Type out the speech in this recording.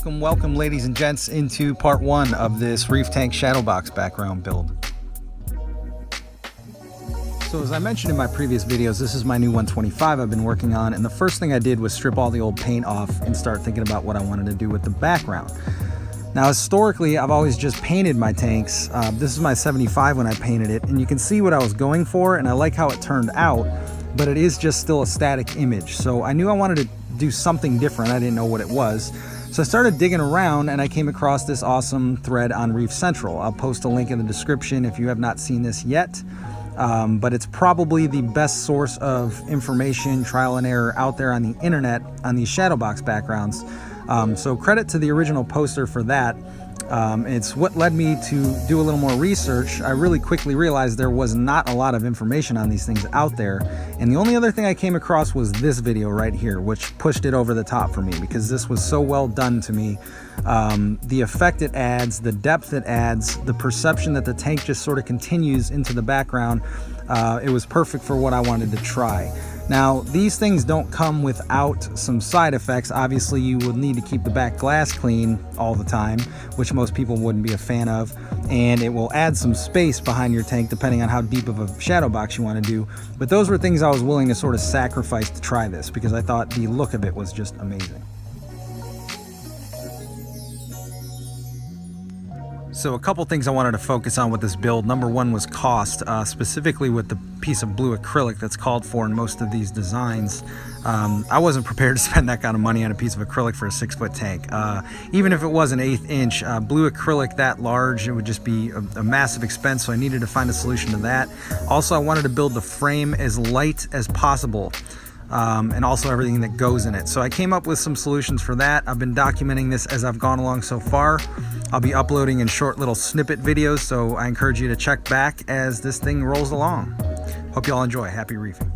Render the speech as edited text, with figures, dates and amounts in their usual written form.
Welcome ladies and gents into part one of this Reef tank shadow box background build. So as I mentioned in my previous videos, this is my new 125 I've been working on, and the first thing I did was strip all the old paint off and start thinking about what I wanted to do with the background. Now historically, I've always just painted my tanks. This is my 75 when I painted it, and you can see what I was going for, and I like how it turned out, but it is just still a static image. So I knew I wanted to do something different. I didn't know what it was. So I started digging around and I came across this awesome thread on Reef Central. I'll post a link in the description if you have not seen this yet. But it's probably the best source of information, trial and error out there on the internet on these shadow box backgrounds. So credit to the original poster for that. It's what led me to do a little more research. I really quickly realized there was not a lot of information on these things out there. And the only other thing I came across was this video right here, which pushed it over the top for me because this was so well done to me. The effect it adds, the depth it adds, the perception that the tank just sort of continues into the background. It was perfect for what I wanted to try. Now, these things don't come without some side effects. Obviously, you will need to keep the back glass clean all the time, which most people wouldn't be a fan of, and it will add some space behind your tank depending on how deep of a shadow box you want to do. But those were things I was willing to sort of sacrifice to try this because I thought the look of it was just amazing. So a couple things I wanted to focus on with this build. Number one was cost, specifically with the piece of blue acrylic that's called for in most of these designs. I wasn't prepared to spend that kind of money on a piece of acrylic for a 6-foot tank. Even if it was an 1/8 inch, blue acrylic that large, it would just be a massive expense, so I needed to find a solution to that. Also, I wanted to build the frame as light as possible. And also everything that goes in it. So I came up with some solutions for that. I've been documenting this as I've gone along so far. I'll be uploading in short little snippet videos, so I encourage you to check back as this thing rolls along. Hope you all enjoy. Happy reefing.